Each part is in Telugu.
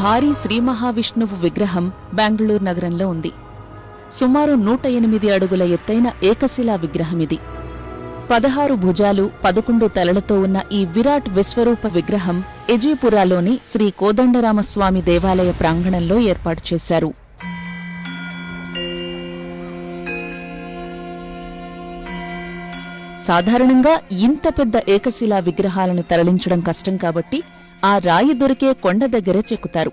భారీ శ్రీ మహావిష్ణువు విగ్రహం బెంగళూరు నగరంలో ఉంది. సుమారు 108 అడుగుల ఎత్తైన ఏకశిలా విగ్రహమిది. 16 భుజాలు 11 తలలతో ఉన్న ఈ విరాట్ విశ్వరూప విగ్రహం ఎజీపురాలోని శ్రీ కోదండరామస్వామి దేవాలయ ప్రాంగణంలో ఏర్పాటు చేశారు. సాధారణంగా ఇంత పెద్ద ఏకశిలా విగ్రహాలను తరలించడం కష్టం కాబట్టి ఆ రాయి దొరికే కొండ దగ్గరే చెక్కుతారు.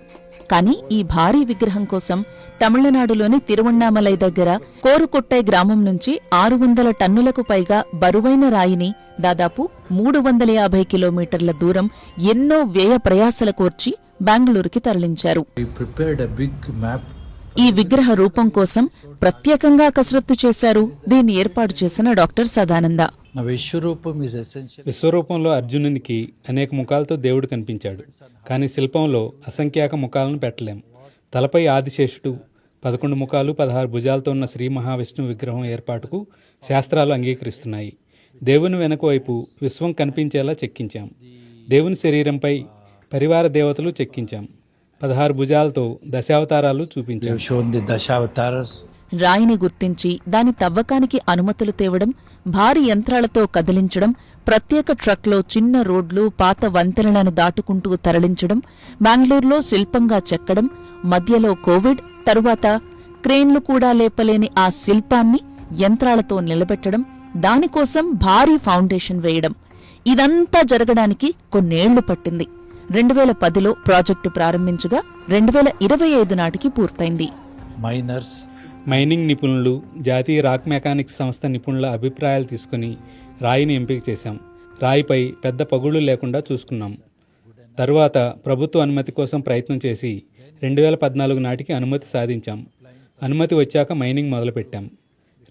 కాని ఈ భారీ విగ్రహం కోసం తమిళనాడులోని తిరువణ్ణామలై దగ్గర కోరుకొట్టై గ్రామం నుంచి 600 టన్నులకు పైగా బరువైన రాయిని దాదాపు 350 కిలోమీటర్ల దూరం ఎన్నో వ్యయ ప్రయాసల కోర్చి బెంగళూరుకి తరలించారు. ఈ విగ్రహ రూపం కోసం ప్రత్యేకంగా కసరత్తు చేశారు దీన్ని ఏర్పాటు చేసిన డాక్టర్ సదానంద. విశ్వరూపంలో అర్జునునికి అనేక ముఖాలతో దేవుడు కనిపించాడు. కానీ శిల్పంలో అసంఖ్యాక ముఖాలను పెట్టలేం. తలపై ఆదిశేషుడు, 11 ముఖాలు 16 భుజాలతో ఉన్న శ్రీ మహావిష్ణువు విగ్రహం ఏర్పాటుకు శాస్త్రాలు అంగీకరిస్తున్నాయి. దేవుని వెనుక వైపు విశ్వం కనిపించేలా చెక్కించాం. దేవుని శరీరంపై పరివార దేవతలు చెక్కించాం. 16 భుజాలతో దశావతారాలు చూపించాం. రాయిని గుర్తించి దాని తవ్వకానికి అనుమతులు తేవడం, భారీ యంత్రాలతో కదిలించడం, ప్రత్యేక ట్రక్లో చిన్న రోడ్లు పాత వంతెనలను దాటుకుంటూ తరలించడం, బెంగళూరులో శిల్పంగా చెక్కడం, మధ్యలో కోవిడ్, తరువాత క్రేన్లు కూడా లేపలేని ఆ శిల్పాన్ని యంత్రాలతో నిలబెట్టడం, దానికోసం భారీ ఫౌండేషన్ వేయడం, ఇదంతా జరగడానికి కొన్నేళ్లు పట్టింది. 2010లో ప్రాజెక్టు ప్రారంభించగా 2025 నాటికి పూర్తయింది. మైనింగ్ నిపుణులు, జాతీయ రాక్ మెకానిక్స్ సంస్థ నిపుణుల అభిప్రాయాలు తీసుకుని రాయిని ఎంపిక చేశాం. రాయిపై పెద్ద పగుళ్లు లేకుండా చూసుకున్నాం. తరువాత ప్రభుత్వ అనుమతి కోసం ప్రయత్నం చేసి 2014 నాటికి అనుమతి సాధించాం. అనుమతి వచ్చాక మైనింగ్ మొదలుపెట్టాం.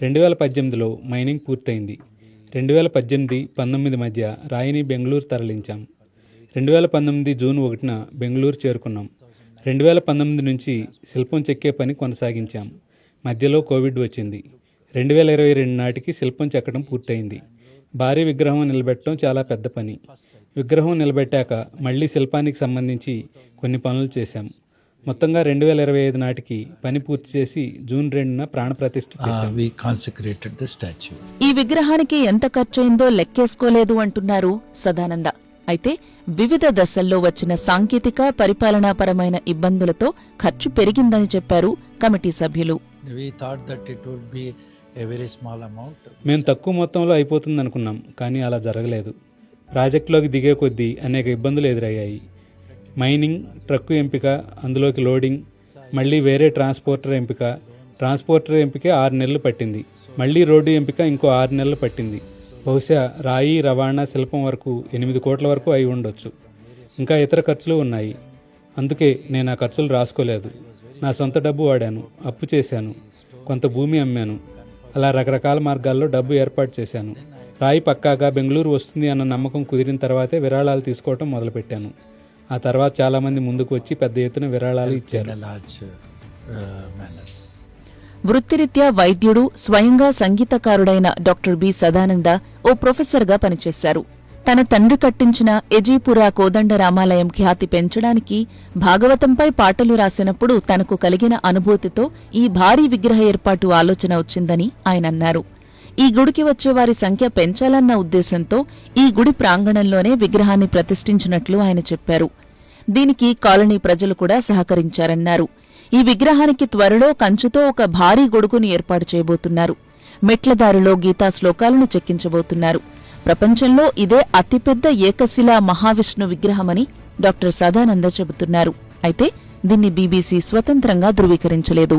2018లో మైనింగ్ పూర్తయింది. 2018-19 మధ్య రాయిని బెంగళూరు తరలించాం. 2019 జూన్ 1న బెంగళూరు చేరుకున్నాం. 2019 నుంచి శిల్పం చెక్కే పని కొనసాగించాం. మధ్యలో కోవిడ్ వచ్చింది. 2022 నాటికి శిల్పం చెక్కడం పూర్తయింది. భారీ విగ్రహం నిలబెట్టడం చాలా పెద్ద పని. విగ్రహం నిలబెట్టాక మళ్లీ శిల్పానికి సంబంధించి కొన్ని పనులు చేశాం. మొత్తంగా 2025 నాటికి పని పూర్తి చేసి జూన్ 2న ప్రాణప్రతిష్ఠ చేశాం. ఈ విగ్రహానికి ఎంత ఖర్చయిందో లెక్కేసుకోలేదు అంటున్నారు సదానంద. అయితే వివిధ దశల్లో వచ్చిన సాంకేతిక పరిపాలనాపరమైన ఇబ్బందులతో ఖర్చు పెరిగిందని చెప్పారు కమిటీ సభ్యులు. మేము తక్కువ మొత్తంలో అయిపోతుందనుకున్నాం, కానీ అలా జరగలేదు. ప్రాజెక్టులోకి దిగే కొద్దీ అనేక ఇబ్బందులు ఎదురయ్యాయి. మైనింగ్, ట్రక్కు ఎంపిక, అందులోకి లోడింగ్, మళ్లీ వేరే ట్రాన్స్పోర్టర్ ఎంపికే 6 నెలలు పట్టింది. మళ్లీ రోడ్డు ఎంపిక ఇంకో 6 నెలలు పట్టింది. బహుశా రాయి, రవాణా, శిల్పం వరకు 8 కోట్ల వరకు అయి ఉండొచ్చు. ఇంకా ఇతర ఖర్చులు ఉన్నాయి. అందుకే నేను ఆ ఖర్చులు రాసుకోలేదు. నా సొంత డబ్బు వాడాను, అప్పు చేశాను, కొంత భూమి అమ్మాను. అలా రకరకాల మార్గాల్లో డబ్బు ఏర్పాటు చేశాను. రాయి పక్కాగా బెంగళూరు వస్తుంది అన్న నమ్మకం కుదిరిన తర్వాతే విరాళాలు తీసుకోవటం మొదలుపెట్టాను. ఆ తర్వాత చాలామంది ముందుకు వచ్చి పెద్ద ఎత్తున విరాళాలు ఇచ్చారు. వృత్తిరీత్యా వైద్యుడు, స్వయంగా సంగీతకారుడైన డాక్టర్ బి సదానంద ఓ ప్రొఫెసర్గా పనిచేశారు. తన తండ్రి కట్టించిన ఎజీపురా కోదండరామాలయం ఖ్యాతి పెంచడానికి భాగవతంపై పాటలు రాసినప్పుడు తనకు కలిగిన అనుభూతితో ఈ భారీ విగ్రహ ఏర్పాటు ఆలోచన వచ్చిందని ఆయన అన్నారు. ఈ గుడికి వచ్చేవారి సంఖ్య పెంచాలన్న ఉద్దేశంతో ఈ గుడి ప్రాంగణంలోనే విగ్రహాన్ని ప్రతిష్ఠించినట్లు ఆయన చెప్పారు. దీనికి కాలనీ ప్రజలు కూడా సహకరించారన్నారు. ఈ విగ్రహానికి త్వరలో కంచుతో ఒక భారీ గొడుగుని ఏర్పాటు చేయబోతున్నారు. మెట్లదారిలో గీతా శ్లోకాలను చెక్కించబోతున్నారు. ప్రపంచంలో ఇదే అతిపెద్ద ఏకశిలా మహావిష్ణు విగ్రహమని డాక్టర్ సదానంద చెబుతున్నారు. అయితే దీన్ని బీబీసీ స్వతంత్రంగా ధృవీకరించలేదు.